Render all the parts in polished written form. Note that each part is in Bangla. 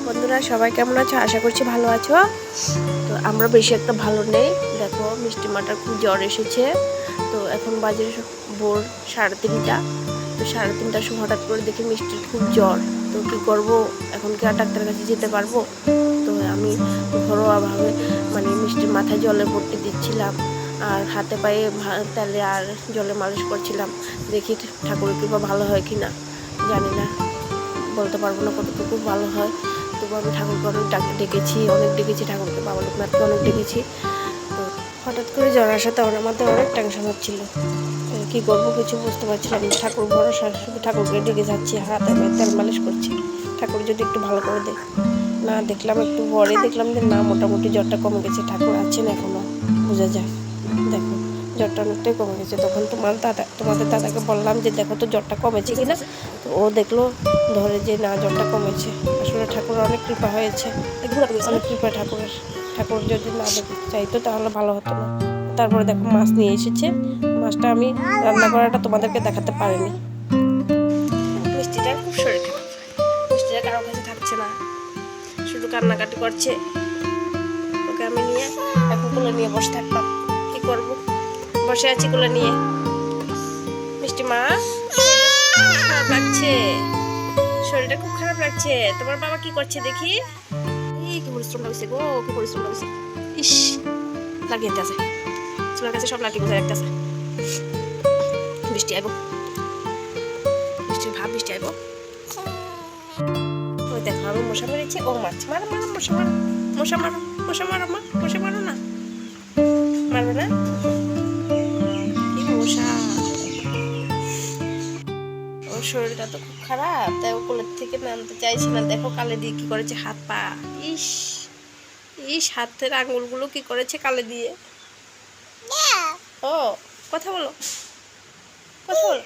বন্ধুরা সবাই কেমন আছো? আশা করছি ভালো আছো। তো আমরা বেশি একটা ভালো নেই। দেখো মিষ্টি মাটার খুব জ্বর এসেছে। তো এখন বাজে ভোর 3:30। তো 3:30টার সময় হঠাৎ করে দেখি মিষ্টির খুব জ্বর। তো কী করব, এখন কি আর ডাক্তারের কাছে যেতে পারবো? তো আমি ঘরোয়াভাবে মিষ্টির মাথায় জলের পট্টি দিচ্ছিলাম, আর হাতে পায়ে তেলে আর জলে মালিশ করছিলাম। দেখি ঠাকুরের কৃপা ভালো হয় কি না জানি না, বলতে পারবো না কতটুকু ভালো হয়। তবু আমি ঠাকুরকে অনেক অনেক ডেকেছি ঠাকুরকে, বাবা লোকনাথকে অনেক ডেকেছি। তো হঠাৎ করে জ্বর আসাতে আমাদের অনেক টেনশন হচ্ছিলো। কী করবো কিছু বুঝতে পারছিলাম না। ঠাকুর ভরসা, শুধু ঠাকুরকে ডেকে যাচ্ছি, হাতে তেল মালিশ করছি, ঠাকুর যদি একটু ভালো করে দেয়। না দেখলাম একটু পরে দেখলাম যে না, মোটামুটি জ্বরটা কমে গেছে। ঠাকুর আছেন এখনও, বোঝা যায়। দেখো জ্বরটা অনেকটাই কমে গেছে। তখন তোমাদের দাদাকে বললাম যে দেখো তো জ্বরটা কমেছে কিনা। তো ও দেখলো, ধরে যে না জ্বরটা কমেছে। আসলে ঠাকুর অনেক কৃপা হয়েছে, অনেক কৃপা ঠাকুরের। ঠাকুর যদি না দেখতে চাইতো তাহলে ভালো হতো না। তারপরে দেখো মাছ নিয়ে এসেছে। মাছটা আমি রান্না করাটা তোমাদেরকে দেখাতে পারিনি। মিষ্টিটার খুব শরীর খারাপ, মিষ্টিটা কারো কাছে থাকছে না, শুধু কান্নাকাটি করছে। ওকে আমি নিয়ে এখন কোলে নিয়ে বসে থাকতাম, কি করব, বসে আছি কোলে নিয়ে। মিষ্টি মা, খারাপ লাগছে, শরীরটা খুব খারাপ লাগছে। তোমার বাবা কি করছে দেখি? কি পরিশ্রম লাগছে গো, কি পরিশ্রম লাগছে। ইস, লাগিয়ে দিতে আছে, চুলের কাছে সব লাগিয়ে বোঝা রাখতেছে। বৃষ্টি আইব, বৃষ্টির ভাব, বৃষ্টি আইব। ওই দেখো আমি মশা মেরেছি। ও মাছ, মারো মারো, মশা মারো, মশা মারো, মশা মারো মা, মশা মারো না, মারবে না। কি মশা! ওর শরীরটা তো খুব খারাপ, তাই ও কোলের থেকে নামতে চাইছে না। দেখো কালে দিয়ে কি করেছে হাত পা। ইস ইস, হাতের আঙুলগুলো কি করেছে কালে দিয়ে। ও কথা বলো, কথা বলো।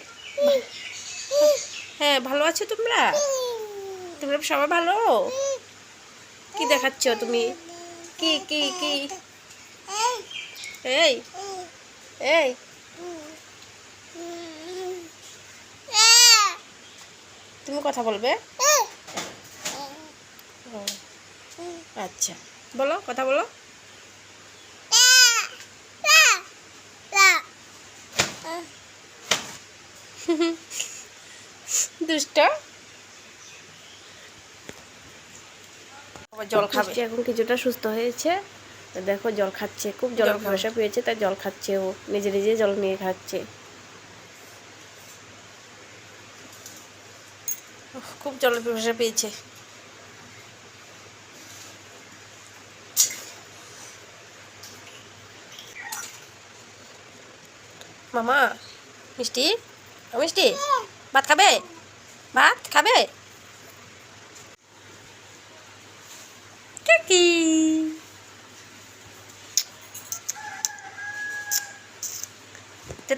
হ্যাঁ ভালো আছো তোমরা? তোমরা সবাই ভালো? কি দেখাচ্ছ তুমি? কি কি কি? এই এই, তুমি কথা বলবে? আচ্ছা বলো, কথা বলো। দুষ্ট। জল খাবে এখন, কিছুটা সুস্থ হয়েছে। দেখো জল খাচ্ছে, খুব জল পিপাসা পেয়েছে, তাই জল খাচ্ছে। ও নিজে নিজে জল নিয়ে খাচ্ছে। খুব জল পিপাসা পেয়েছে। মামা, মিষ্টি, ও মিষ্টি, ভাত খাবে? ভাত খাবে? কি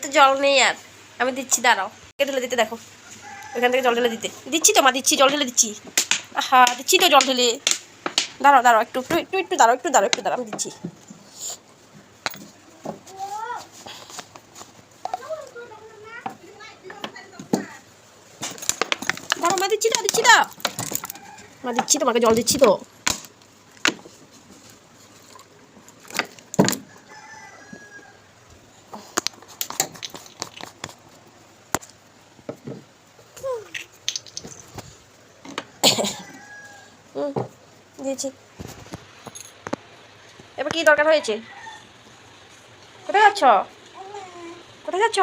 তো জল নেই আর, আমি দিচ্ছি, দাঁড়াও। ঢেলে দিতে, দেখো ওইখান থেকে জল ঢেলে দিতে দিচ্ছি তো মা, দিচ্ছি, জল ঢেলে দিচ্ছি। আহা, দিচ্ছি তো জল ঢেলে। দাঁড়াও দাঁড়াও, একটু একটু একটু একটু দাঁড়াও, একটু দাঁড়াও, একটু দাঁড়াও, আমি দিচ্ছি। দাঁড়াও মা, দিচ্ছি তো, দিচ্ছি তো মা, দিচ্ছি, তোমাকে জল দিচ্ছি তো। দিয়েছি। এবার কি দরকার হয়েছে? কোথায় যাচ্ছ? কোথায় যাচ্ছ?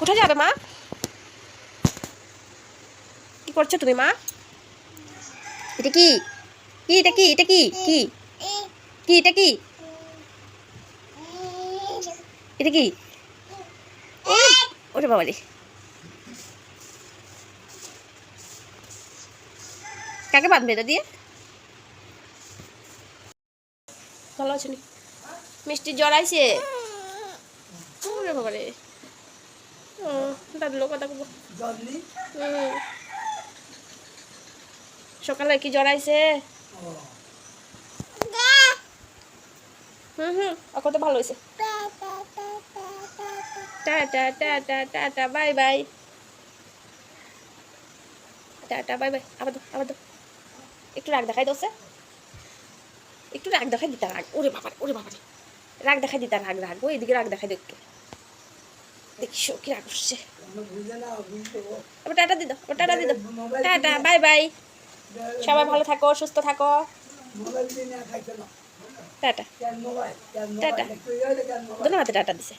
কোথায় যাবে মা? কি করছো তুমি মা? এটা কি? কি এটা কি? এটা কি? কি কি এটা কি? এটা কি? ওরে বাবা রে, কাকে বাঁধবে এটা দিয়ে? ভালো আছে নি? মিষ্টি জড়াইছে। ওরে বাবা রে, দাদুলো কথা বলবো। সকালে কি জড়াইছে? এখন তো ভালো হয়েছে। Tata tata tata, bye bye. Tata bye bye. আবার দাও, আবার দাও। একটু রাগ দেখাই দোষে, একটু রাগ দেখাই দিতা রাগ। ওরে বাবা, ওরে বাবা, রাগ দেখাই দিতা রাগ, রাগ ও এদিকে রাগ দেখাই দো একটু। দেখছো কি রাগ উঠছে। আবার টাটা দি দাও, আবার টাটা দি দাও। Tata bye bye. সবাই ভালো থাকো, সুস্থ থাকো। Tata tata. দোনো হাতে টাটা দিছে।